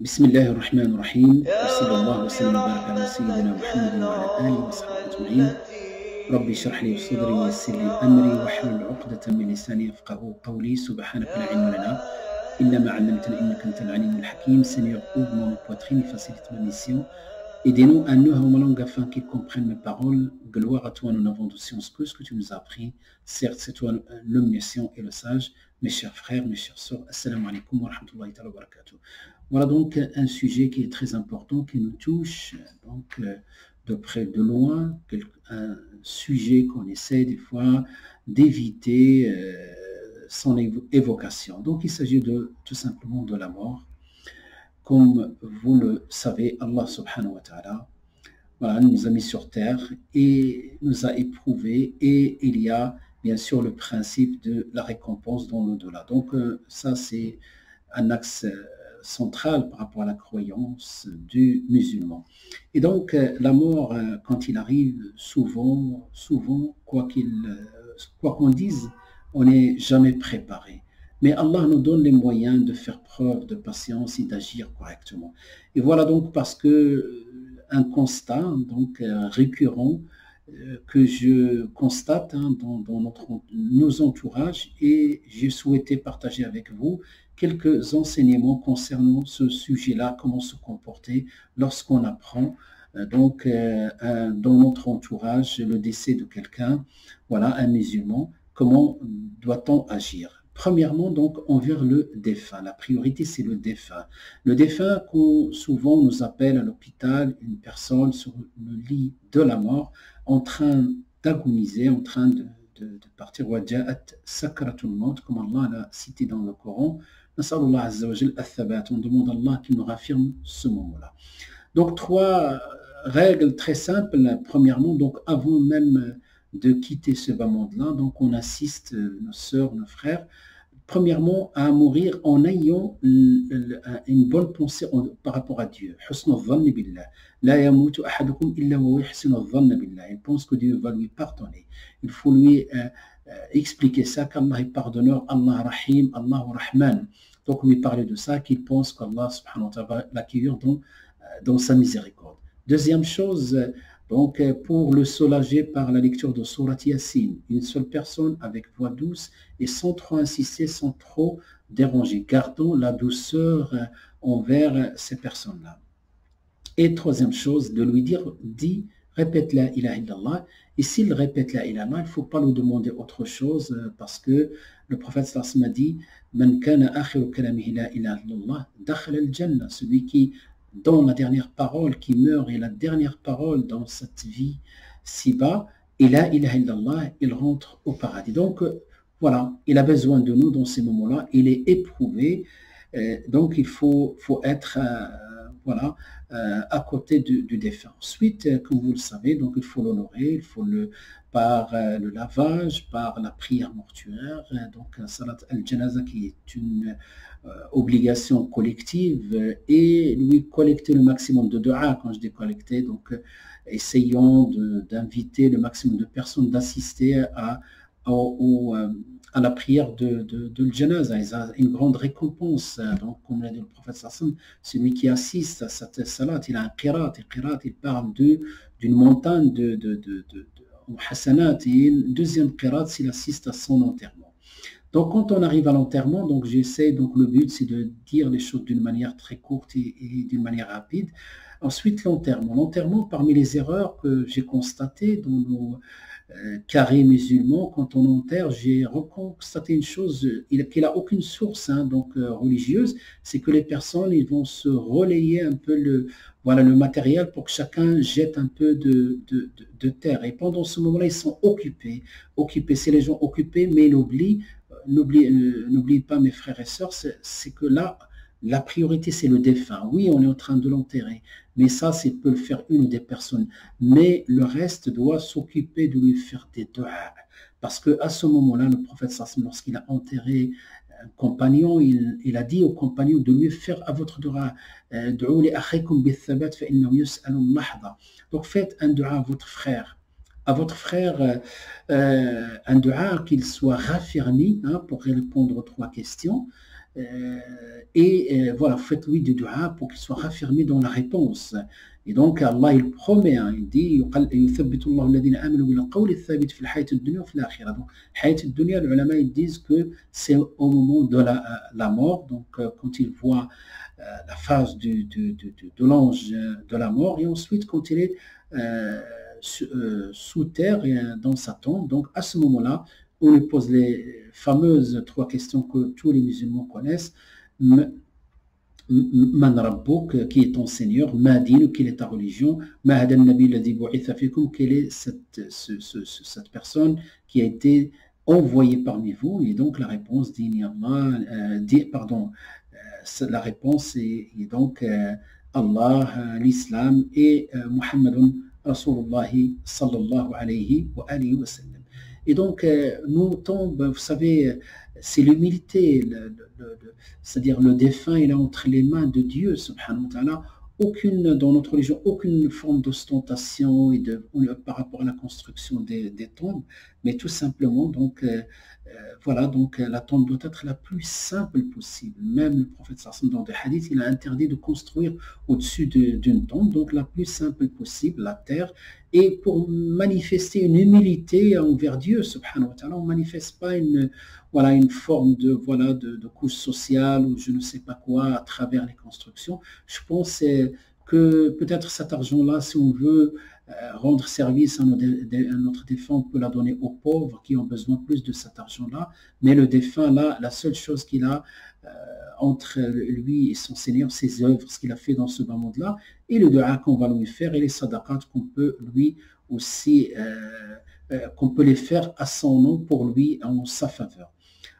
بسم الله الرحمن الرحيم وصلى الله وسلم وبارك على سيدنا محمد وعلى آله وصحبه أجمعين ربي اشرح لي صدري ويسر لي أمري واحلل عقدة من لساني يفقهوا قولي سبحانك لا علم لنا إلا ما علمتنا إنك أنت العليم الحكيم. Seigneur, ouvre mon poitrine et facilite ma mission. Aidez-nous à nous ma langue afin qu'ils comprennent mes paroles. Gloire à toi, nous n'avons de science que ce que tu nous as appris. Certes, c'est toi l'omniscient et le sage. Mes chers frères, mes chères sœurs, assalamu alaikum wa rahmatullahi wa barakatuh. Voilà donc un sujet qui est très important, qui nous touche donc de près de loin, un sujet qu'on essaie des fois d'éviter son évocation. Donc il s'agit tout simplement de la mort. Comme vous le savez, Allah subhanahu wa ta'ala voilà, nous a mis sur terre et nous a éprouvés, et il y a bien sûr le principe de la récompense dans l'au-delà. Donc ça c'est un axe central par rapport à la croyance du musulman. Et donc la mort, quand il arrive, souvent, quoi qu'on dise, on n'est jamais préparé. Mais Allah nous donne les moyens de faire preuve de patience et d'agir correctement. Et voilà donc parce que un constat donc récurrent que je constate dans nos entourages, et j'ai souhaité partager avec vous quelques enseignements concernant ce sujet-là, comment se comporter lorsqu'on apprend donc dans notre entourage le décès de quelqu'un, voilà, un musulman, comment doit-on agir? Premièrement, donc, envers le défunt. La priorité, c'est le défunt. Le défunt, qu'on souvent nous appelle à l'hôpital, une personne sur le lit de la mort, en train d'agoniser, en train de partir. Comme Allah l'a cité dans le Coran. On demande à Allah qu'il nous raffirme ce moment-là. Donc, trois règles très simples. Premièrement, donc, avant même de quitter ce bas monde-là, donc on assiste nos sœurs, nos frères, premièrement à mourir en ayant une bonne pensée par rapport à Dieu. Il pense que Dieu va lui pardonner. Il faut lui expliquer ça, qu'Allah est pardonneur, Allah Rahim, Allah Rahman. Donc lui parler de ça, qu'il pense qu'Allah subhanahu wa ta'ala va l'accueillir dans sa miséricorde. Deuxième chose, donc, pour le soulager par la lecture de Surat Yasin, une seule personne avec voix douce et sans trop insister, sans trop déranger. Gardons la douceur envers ces personnes-là. Et troisième chose, de lui dire, répète la ilaha illallah. Et s'il répète la ilaha illallah, il ne faut pas lui demander autre chose, parce que le prophète sallallahu alayhi wa sallam a dit, Man kana akhiru kalamihi la ilaha illallah, dakhala al-jannah, celui qui dans la dernière parole qui meurt, et la dernière parole dans cette vie si-bas, et là, il rentre au paradis. Donc, voilà, il a besoin de nous dans ces moments-là, il est éprouvé, donc il faut être voilà, à côté du défunt. Ensuite, comme vous le savez, donc il faut l'honorer, il faut par le lavage, par la prière mortuaire, donc salat al-janaza qui est une obligation collective, et lui collecter le maximum de dua. Quand je dis collecter, donc essayons d'inviter le maximum de personnes, d'assister à la prière de l'janaza. Il a une grande récompense. Donc, comme l'a dit le prophète sallam, celui qui assiste à cette salat, il a un qirat. Il parle d'une montagne de hasanat, et une deuxième qirat s'il assiste à son enterrement. Donc, quand on arrive à l'enterrement, donc j'essaie, donc le but c'est de dire les choses d'une manière très courte et d'une manière rapide. Ensuite, l'enterrement. L'enterrement, parmi les erreurs que j'ai constatées dans nos carrés musulmans, quand on enterre, j'ai reconstaté une chose qui n'a aucune source religieuse, c'est que les personnes, ils vont se relayer un peu le matériel pour que chacun jette un peu de terre. Et pendant ce moment-là, ils sont occupés. C'est les gens occupés, mais n'oubliez pas, mes frères et sœurs, c'est que là, la priorité, c'est le défunt. Oui, on est en train de l'enterrer, mais ça, c'est peut le faire une ou des personnes. Mais le reste doit s'occuper de lui faire des doigts. Parce qu'à ce moment-là, le prophète, lorsqu'il a enterré un compagnon, il a dit au compagnon de lui faire à votre doua. Donc faites un doua à votre frère. Un doua qu'il soit raffermi, pour répondre aux trois questions. voilà, faites-lui du dua pour qu'il soit raffermi dans la réponse. Et donc Allah il promet, hein, il dit يثبت الله الذين آمنوا بالقول الثابت في الحياة الدنيا وفي الآخرة. Donc حياة الدنيا, les ulama ils disent que c'est au moment de la mort, donc quand il voit la phase de l'ange de la mort, et ensuite quand il est sous terre et dans sa tombe. Donc à ce moment-là, on lui pose les fameuses 3 questions que tous les musulmans connaissent. Man Rabbouk, qui est ton Seigneur, Ma Din, quelle est ta religion, Ma Hadan Nabi Ladhi Bu'itha Fikum, quelle est cette personne qui a été envoyée parmi vous. Et donc la réponse dit Allah, la réponse est donc Allah, l'islam et Muhammadun Rasulullah sallallahu alayhi wa alihi wa sallam. Et donc, nous tombons, vous savez, c'est l'humilité, c'est-à-dire le défunt, il est entre les mains de Dieu, subhanahu wa ta'ala. Dans notre religion, aucune forme d'ostentation par rapport à la construction des tombes, mais tout simplement, donc, voilà, donc la tombe doit être la plus simple possible. Même le prophète sallallahu dans des hadiths, il a interdit de construire au-dessus d'une tombe, donc la plus simple possible, la terre, et pour manifester une humilité envers Dieu, subhanahu wa ta'ala. On ne manifeste pas une forme de couche sociale ou je ne sais pas quoi à travers les constructions. Je pense que peut-être cet argent-là, si on veut rendre service à notre défunt, on peut la donner aux pauvres qui ont besoin plus de cet argent-là. Mais le défunt, là, la seule chose qu'il a entre lui et son Seigneur, ses œuvres, ce qu'il a fait dans ce bas monde-là, et le dua qu'on va lui faire, et les sadaqat qu'on peut lui aussi, qu'on peut les faire à son nom pour lui en sa faveur.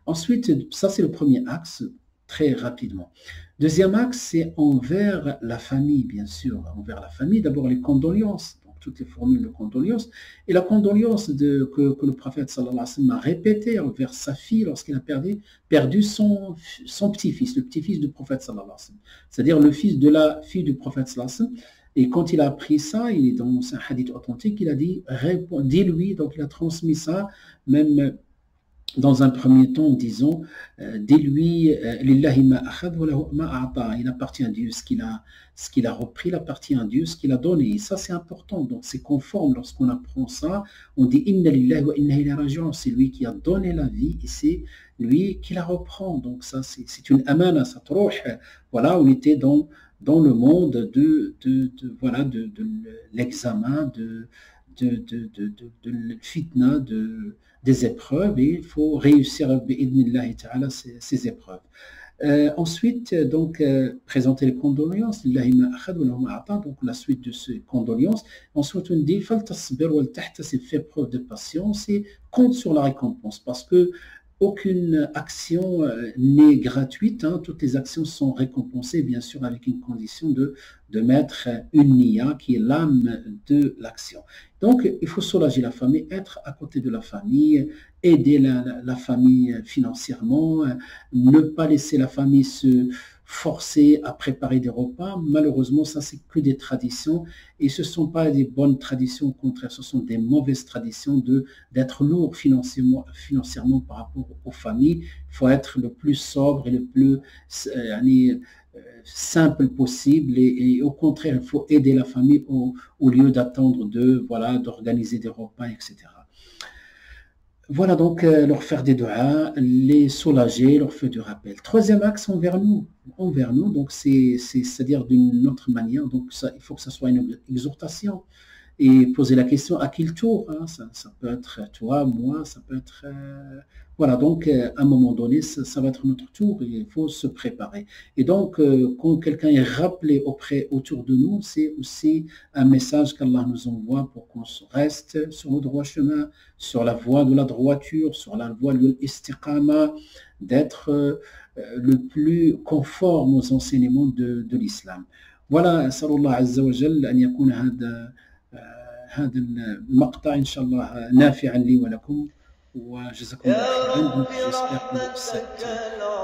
Ensuite, ça c'est le premier axe, très rapidement. Deuxième axe, c'est envers la famille, bien sûr. Envers la famille, d'abord les condoléances, donc toutes les formules de condoléances. Et la condoléance que le prophète sallallahu alayhi wa sallam a répétée envers sa fille lorsqu'il a perdu son petit-fils, le petit-fils du prophète sallallahu alayhi wa sallam. C'est-à-dire le fils de la fille du prophète sallallahu alayhi wa sallam. Et quand il a appris ça, il est dans un hadith authentique, il a dit, dis-lui, donc il a transmis ça, même dans un premier temps en disant, dis-lui, Lillahi ma akhad wa lahu ma a'ta. Il appartient à Dieu ce qu'il a repris, il appartient à Dieu ce qu'il a donné. Et ça, c'est important. Donc, c'est conforme lorsqu'on apprend ça. On dit, Inna lillahi wa inna ilayhi raji'un. C'est lui qui a donné la vie et c'est lui qui la reprend. Donc, ça, c'est une amana, ça trouh. Voilà, on était dans le monde de l'examen, de fitna, des épreuves, et il faut réussir ces épreuves. Ensuite, donc, présenter les condoléances, donc la suite de ces condoléances. Ensuite, on dit, fais preuve de patience et compte sur la récompense, parce que aucune action n'est gratuite, hein. Toutes les actions sont récompensées, bien sûr, avec une condition de mettre une niya qui est l'âme de l'action. Donc, il faut soulager la famille, être à côté de la famille, aider la famille financièrement, ne pas laisser la famille se forcer à préparer des repas. Malheureusement, ça, c'est que des traditions et ce ne sont pas des bonnes traditions. Au contraire, ce sont des mauvaises traditions d'être lourd financièrement par rapport aux familles. Il faut être le plus sobre et le plus simple possible et au contraire, il faut aider la famille au lieu d'attendre d'organiser des repas, etc. Voilà, donc leur faire des doigts, les soulager, leur faire du rappel. Troisième axe, envers nous, donc c'est-à-dire d'une autre manière, donc ça, il faut que ça soit une exhortation et poser la question à qui le tour, hein, ça peut être toi, moi, ça peut être... voilà, donc à un moment donné, ça va être notre tour et il faut se préparer. Et donc, quand quelqu'un est rappelé autour de nous, c'est aussi un message qu'Allah nous envoie pour qu'on reste sur le droit chemin, sur la voie de la droiture, sur la voie de l'istiqama, d'être le plus conforme aux enseignements de l'islam. Voilà, sallallahu azza wa jalla, an yakuna هذا المقطع إن شاء الله نافعا لي ولكم وجزاكم الله خيرا. Donc j'espère que cette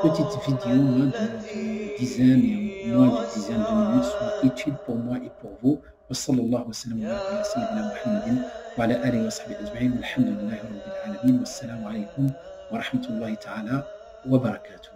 petite vidéo de dizaines et moins de dizaines de minutes soit utile pour moi et pour vous. وصلى الله وسلم وبارك على سيدنا محمد وعلى آله وصحبه أجمعين والحمد لله رب العالمين والسلام عليكم ورحمة الله تعالى وبركاته.